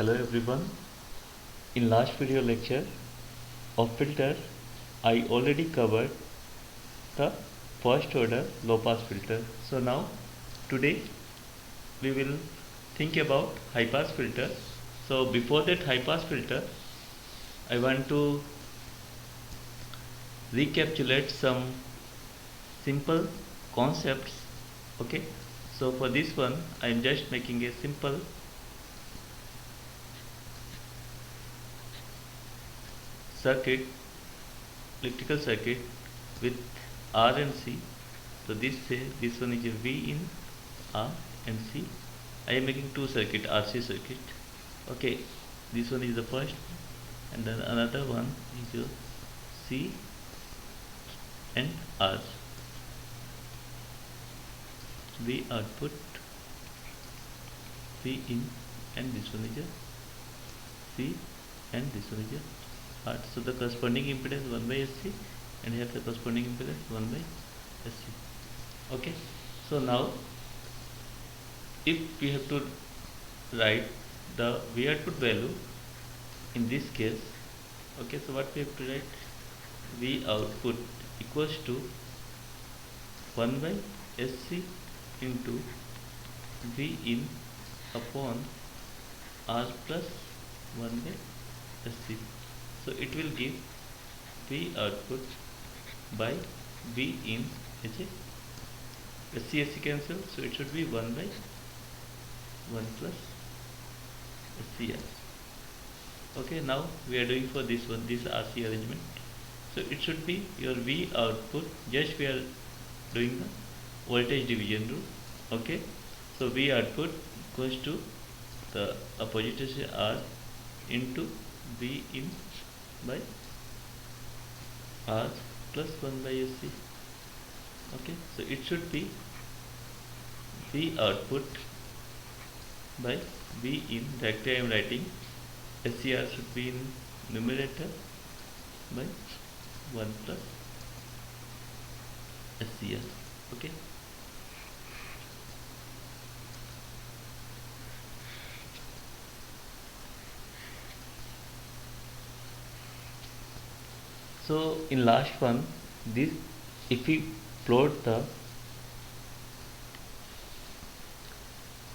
Hello everyone. In last video lecture of filter, I already covered the first order low pass filter. So now today we will think about high pass filter. So before that high pass filter, I want to recapitulate some simple concepts. Okay. So for this one, I am just making a simple circuit, electrical circuit with R and C. So this one is a V in R and C. I am making two circuit, RC circuit. Okay, this one is the first, and then another one is your C and R. V output, V in, and this one is a C, and this one is a R. So the corresponding impedance 1 by SC, and here the corresponding impedance 1 by SC. Okay, so now if we have to write the V output value in this case, okay, so what we have to write, V output equals to 1 by SC into V in upon R plus 1 by SC. So it will give V output by V in is a SC cancel, so it should be 1 by 1 plus SCR. Okay, now we are doing for this one, this RC arrangement. So it should be your V output, just we are doing the voltage division rule. Okay, so V output goes to the opposite is R into V in by R plus 1 by SC. Okay, so it should be V output by V in, directly I am writing SCR should be in numerator by 1 plus SCR. Okay. So in last one, this if we plot the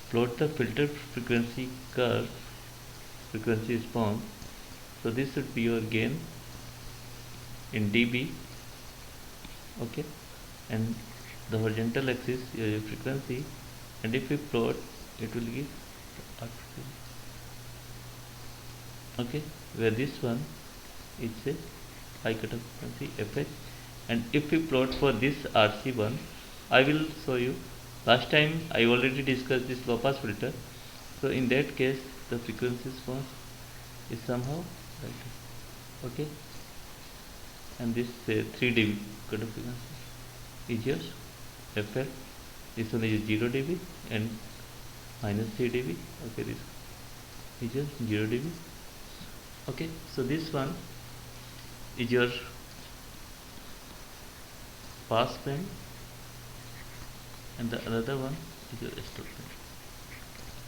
filter frequency curve, frequency response, so this should be your gain in dB. Okay, and the horizontal axis your frequency, and if we plot, it will give okay, where this one is a high cutoff frequency fh, and if we plot for this RC one, I will show you. Last time I already discussed this low pass filter, so in that case the frequency response is somehow like this. Okay, and this 3 dB cutoff frequency is yours FL. This one is 0 dB and minus 3 dB. Okay, this is yours 0 dB. Okay, so this one is your pass band, and the another one is your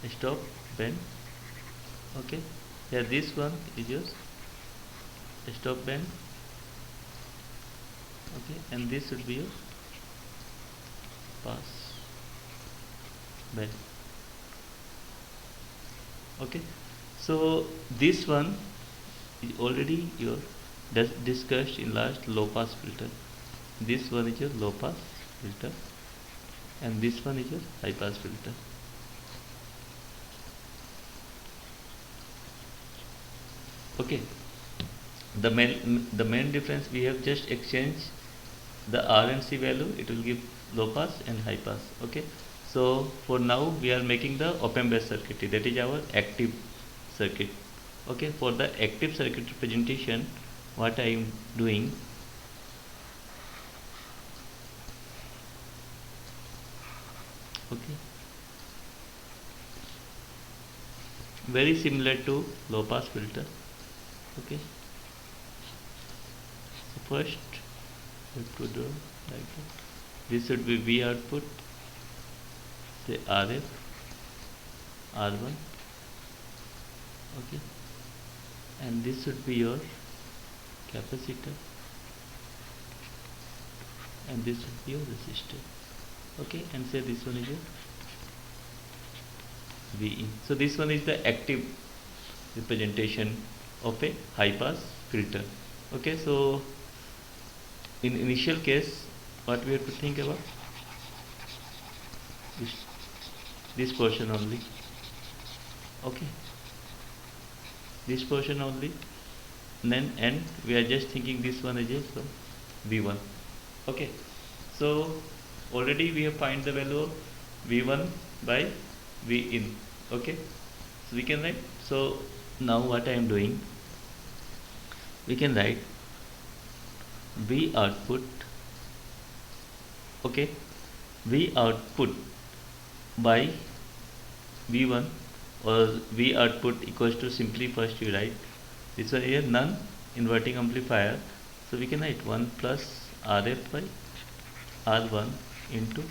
stop band. Okay, here this one is your stop band. Okay, and this should be your pass band. Okay, so this one is already your discussed in last low pass filter. This one is your low pass filter, and this one is your high pass filter. Okay, the main difference, we have just exchanged the R and C value, it will give low pass and high pass. Okay, so for now we are making the op-amp based circuit, that is our active circuit. Okay, for the active circuit representation, what I am doing, okay, very similar to low pass filter. Okay, so first we have to do like that. This should be V output, say RF, R1, Okay, and this should be your capacitor, and this should be your resistor. Okay, and say this one is your Vin. So this one is the active representation of a high pass filter. Okay, so in initial case, what we have to think about this, this portion only. Okay, this portion only. Then and we are just thinking this one is a V1. Okay, so already we have find the value of V1 by V in. Okay, so we can write. So now what I am doing, we can write V output. Okay, V output by V1 or V output equals to, simply first you write this one here, non inverting amplifier. So we can write 1 plus RF by R1 into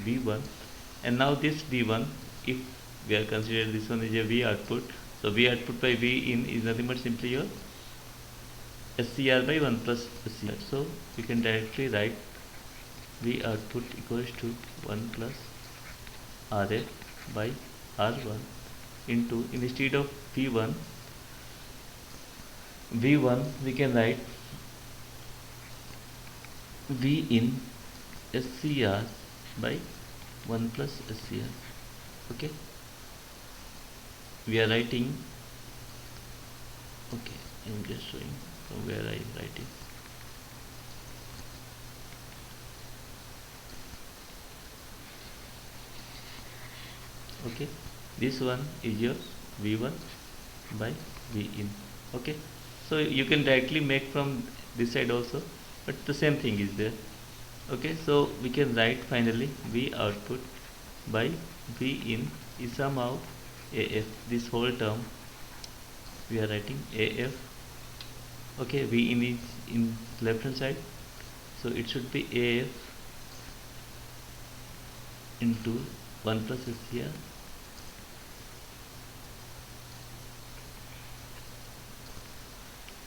V1, and now this V1, if we are considering this one is a V output, so V output by V in is nothing but simply your SCR by 1 plus SCR. So we can directly write V output equals to 1 plus RF by R1 into, instead of V1 we can write V in SCR by 1 plus SCR. Okay, we are writing. Okay, I am just showing from where I am writing. Okay, this one is your V1 by V in. Okay, so you can directly make from this side also, but the same thing is there. Okay, so we can write finally V output by V in is somehow AF. This whole term we are writing AF. Okay, V in is in left hand side, so it should be AF into 1 plus SCR.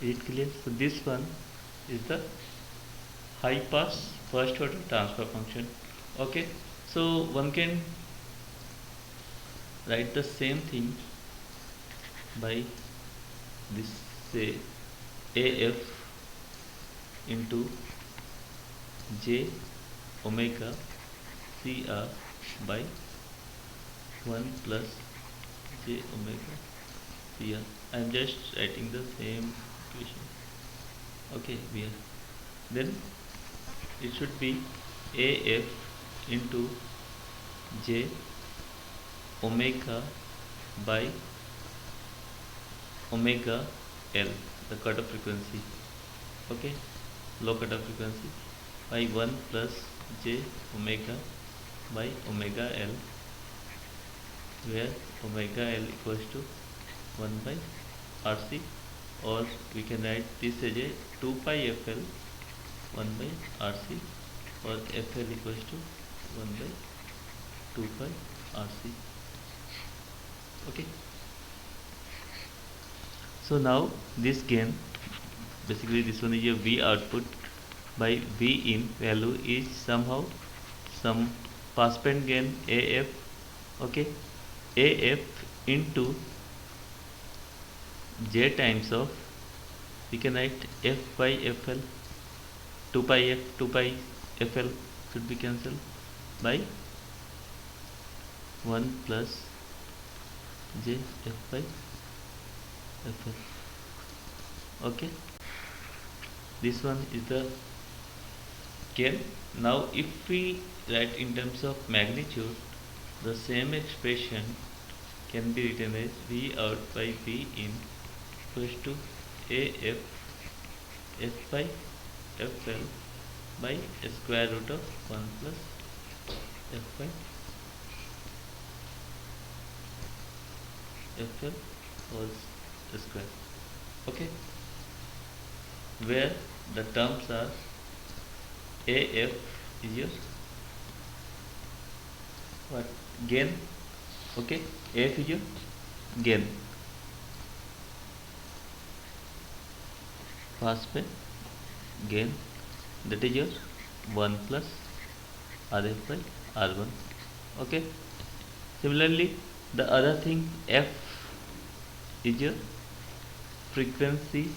Is it clear? So this one is the high pass first order transfer function. Okay, so one can write the same thing by this, say AF into J omega CR by 1 plus J omega CR. I am just writing the same equation. Okay, then it should be AF into J omega by omega L, the cutoff frequency. Okay, low cutoff frequency, by 1 plus J omega by omega L, where omega L equals to 1 by RC, or we can write this as a 2 pi FL 1 by RC, or FL equals to 1 by 2 pi RC. Okay, so now this gain, basically this one is your V output by V in value is somehow some passband gain AF. Okay, AF into J times of, we can write F by FL, 2 pi F 2 pi FL should be cancelled by 1 plus J F by FL. Okay, this one is the gain. Now if we write in terms of magnitude, the same expression can be written as V out by V in equals to AF F by FL by square root of 1 plus F by FL whole square. Okay, where the terms are AF is your what, gain. Okay, AF is your gain, pass पे gain, that is your 1 plus Rf by R1. Okay. Similarly, the other thing f is your frequency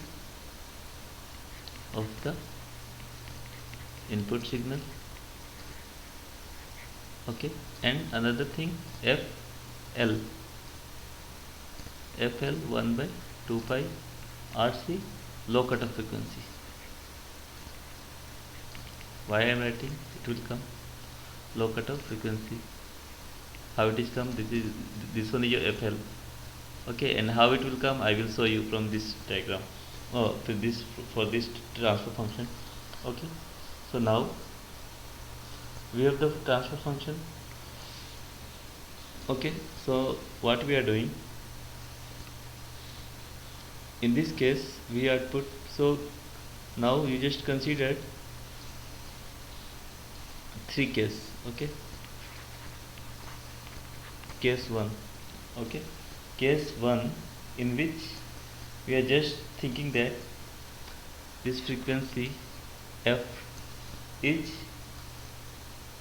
of the input signal. Okay, and another thing fl, fl 1 by 2 pi RC, low cutoff frequency. Why I am writing? It will come low cutoff frequency. How it is come? This one is your fl. Okay, and how it will come? I will show you from this diagram. Oh, for this transfer function. Okay, so now we have the transfer function. Okay, so what we are doing in this case, we output. So now you just consider three cases. Okay, case 1. Okay, case 1 in which we are just thinking that this frequency f is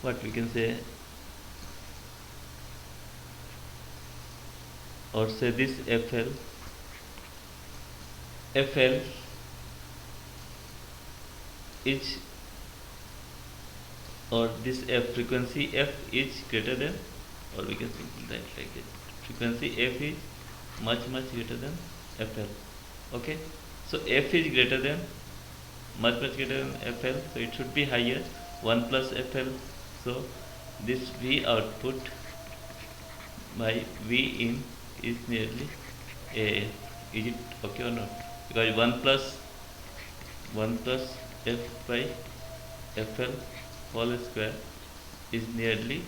what we can say, or say this fl is, or this f frequency f is greater than, or we can think that like it, frequency f is much greater than fl. Okay, so f is greater than, much greater than fl, so it should be higher, 1 plus fl. So this v output by v in is nearly AF. Is it okay or not? Because 1 plus f by fl whole square is nearly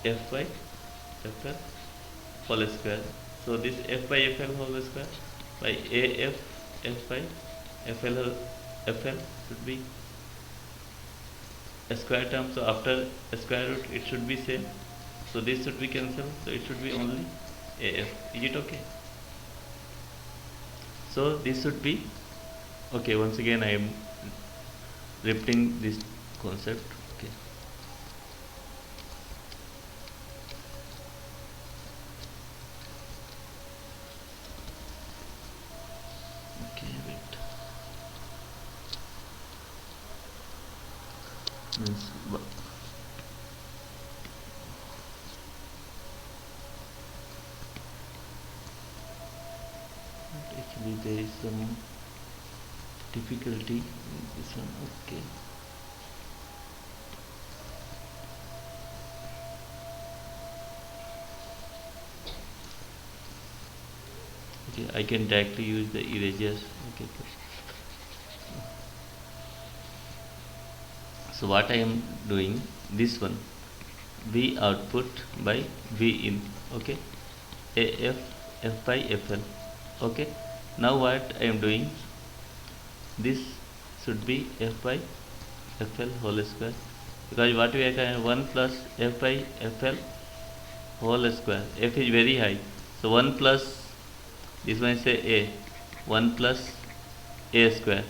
f by fl whole square. So this f by fl whole square by AF f by fl should be a square term. So after a square root it should be same. So this should be cancelled. So it should be only AF. Is it okay? So this should be okay. Once again I am repeating this concept. Okay. Okay, wait. Means actually there is some difficulty in this one. Okay. Okay, I can directly use the eraser. Okay. So what I am doing, this one, V output by V in. Okay, AF f by FL. Okay, now what I am doing, this should be f by fl whole square, because what we are saying, 1 plus f by fl whole square, f is very high, so 1 plus, this one is say a, 1 plus a square,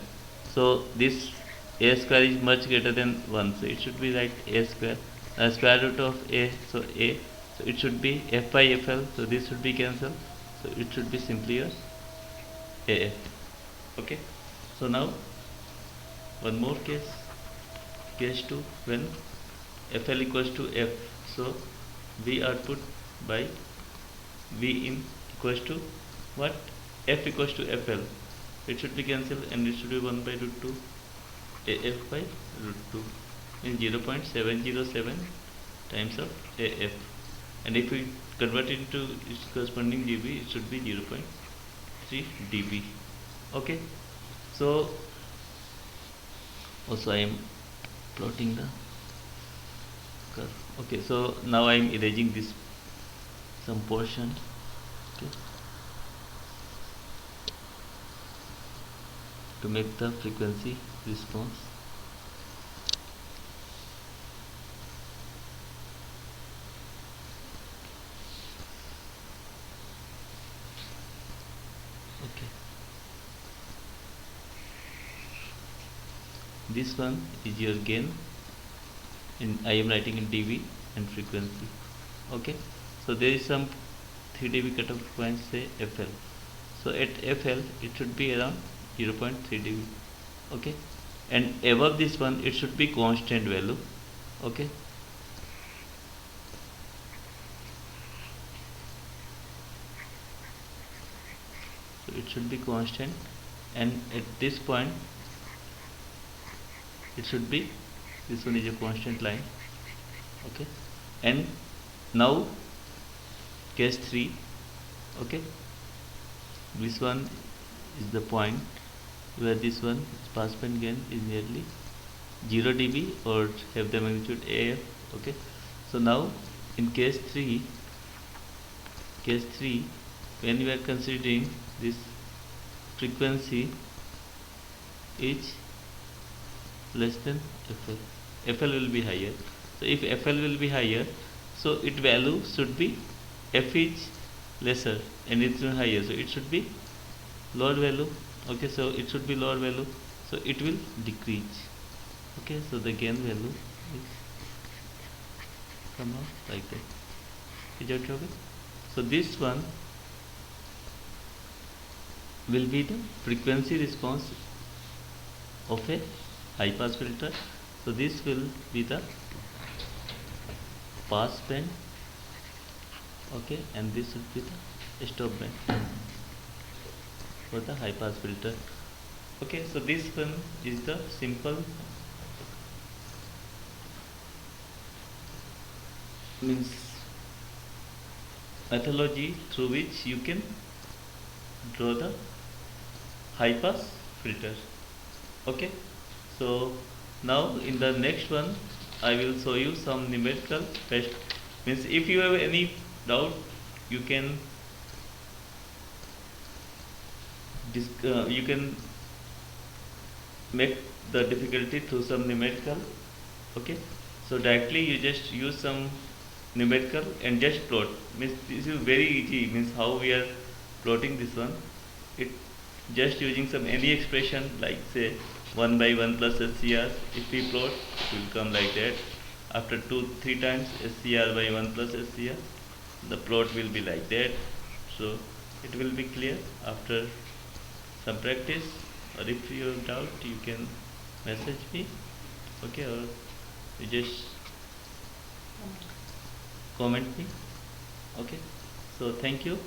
so this a square is much greater than 1, so it should be like a square, square root of a, so a, so it should be f by fl, so this should be cancelled, so it should be simply a AF. Okay, so now one more case, case 2, when FL equals to F, so V output by V in equals to what? F equals to FL, it should be cancelled and it should be 1 by root 2 AF by root 2 in 0.707 times of AF, and if we convert it into its corresponding dB, it should be 0.3 dB. Okay, so also I am plotting the curve. Okay, so now I am erasing this some portion. Okay, to make the frequency response. Okay, this one is your gain, and I am writing in dB and frequency. Okay, so there is some 3 dB cutoff frequency say FL. So at FL it should be around 0.3 dB. Okay, and above this one it should be constant value. Okay, so it should be constant, and at this point it should be, this one is a constant line. Okay, and now case 3. Okay, this one is the point where this one pass band gain is nearly 0 dB or have the magnitude AF. Okay, so now in case 3, when we are considering this frequency is less than FL, FL will be higher. So if FL will be higher, so its value should be, F is lesser and it's higher, so it should be lower value. Okay, so it should be lower value, so it will decrease. Okay, so the gain value is come out like that. Is that okay? So this one will be the frequency response of a high pass filter. So this will be the pass band. Okay, and this should be the stop band for the high pass filter. Okay, so this one is the simple means methodology through which you can draw the high pass filter. Okay, so now in the next one I will show you some numerical test. Means if you have any doubt, you can make the difficulty through some numerical. Okay, so directly you just use some numerical and just plot. Means this is very easy. Means how we are plotting this one, it just using some any expression like say 1 by 1 plus SCR. If we plot, it will come like that. After 2-3 times SCR by 1 plus SCR, the plot will be like that. So it will be clear after some practice. Or if you have doubt, you can message me. Okay, or you just comment me. Okay, so thank you.